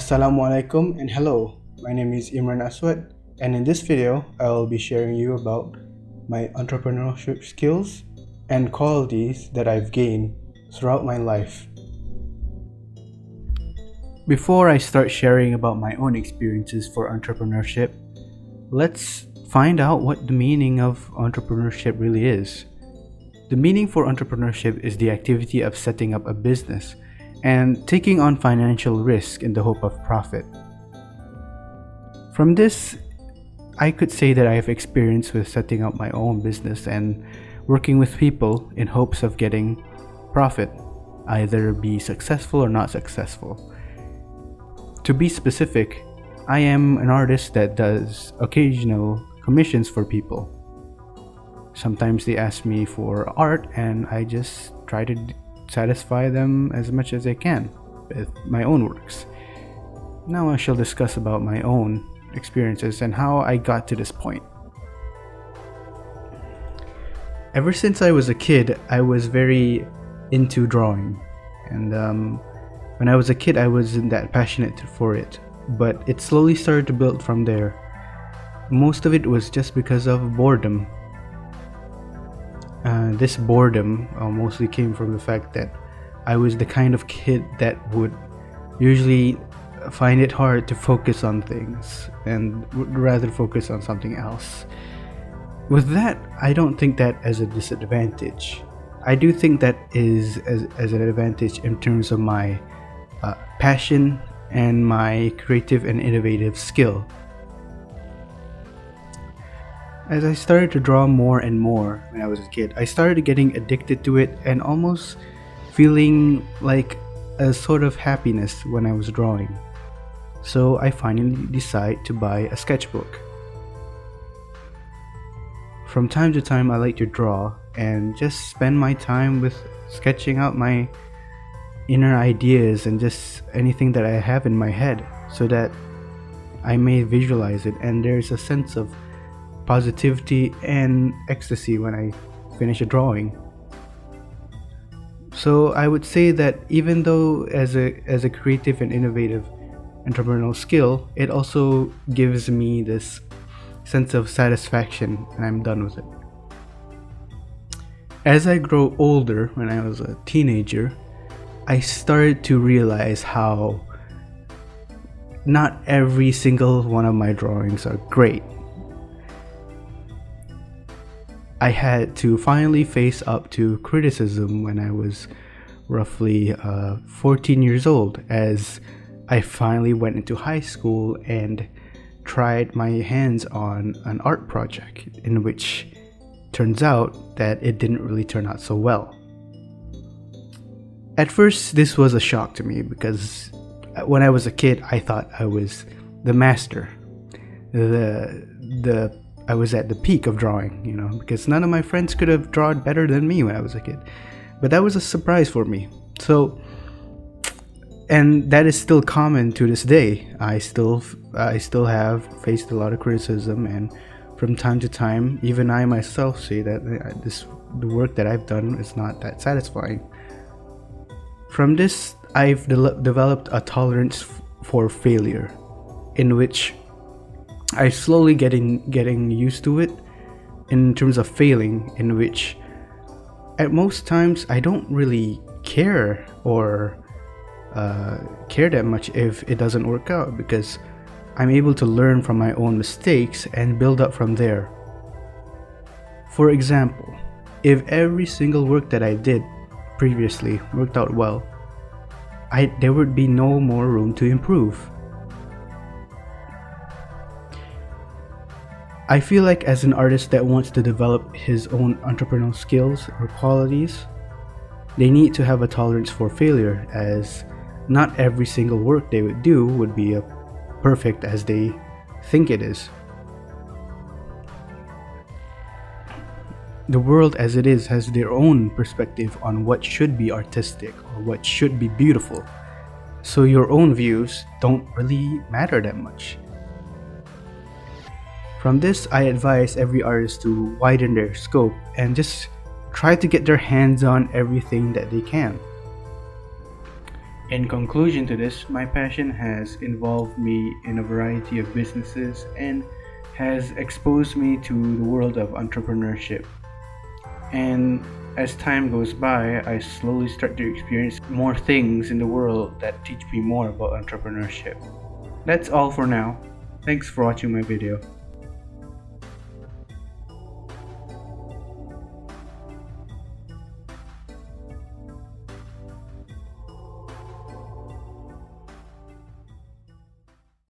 Assalamualaikum and hello, my name is Imran Aswad, and in this video I will be sharing you about my entrepreneurship skills and qualities that I've gained throughout my life. Before I start sharing about my own experiences for entrepreneurship, let's find out what the meaning of entrepreneurship really is. The meaning for entrepreneurship is the activity of setting up a business and taking on financial risk in the hope of profit. From this, I could say that I have experience with setting up my own business and working with people in hopes of getting profit, either be successful or not successful. To be specific, I am an artist that does occasional commissions for people. Sometimes they ask me for art and I just try to satisfy them as much as I can with my own works. Now I shall discuss about my own experiences and how I got to this point. Ever since I was a kid, I was very into drawing, and when I was a kid I wasn't that passionate for it, but it slowly started to build from there. Most of it was just because of boredom. This boredom mostly came from the fact that I was the kind of kid that would usually find it hard to focus on things and would rather focus on something else. With that, I don't think that as a disadvantage. I do think that is as an advantage in terms of my passion and my creative and innovative skill. As I started to draw more and more when I was a kid, I started getting addicted to it and almost feeling like a sort of happiness when I was drawing. So I finally decided to buy a sketchbook. From time to time I like to draw and just spend my time with sketching out my inner ideas and just anything that I have in my head so that I may visualize it, and there's a sense of positivity and ecstasy when I finish a drawing. So I would say that even though as a creative and innovative entrepreneurial skill, it also gives me this sense of satisfaction when I'm done with it. As I grow older, when I was a teenager, I started to realize how not every single one of my drawings are great. I had to finally face up to criticism when I was roughly 14 years old, as I finally went into high school and tried my hands on an art project in which turns out that it didn't really turn out so well. At first, this was a shock to me because when I was a kid, I thought I was the master, I was at the peak of drawing, because none of my friends could have drawn better than me when I was a kid. But that was a surprise for me. And that is still common to this day. I still have faced a lot of criticism, and from time to time, even I myself say that the work that I've done is not that satisfying. From this, I've developed a tolerance for failure, in which I slowly getting used to it in terms of failing, in which at most times I don't really care or care that much if it doesn't work out, because I'm able to learn from my own mistakes and build up from there. For example, if every single work that I did previously worked out well, there would be no more room to improve. I feel like as an artist that wants to develop his own entrepreneurial skills or qualities, they need to have a tolerance for failure, as not every single work they would do would be perfect as they think it is. The world as it is has their own perspective on what should be artistic or what should be beautiful, so your own views don't really matter that much. From this, I advise every artist to widen their scope and just try to get their hands on everything that they can. In conclusion to this, my passion has involved me in a variety of businesses and has exposed me to the world of entrepreneurship. And as time goes by, I slowly start to experience more things in the world that teach me more about entrepreneurship. That's all for now. Thanks for watching my video.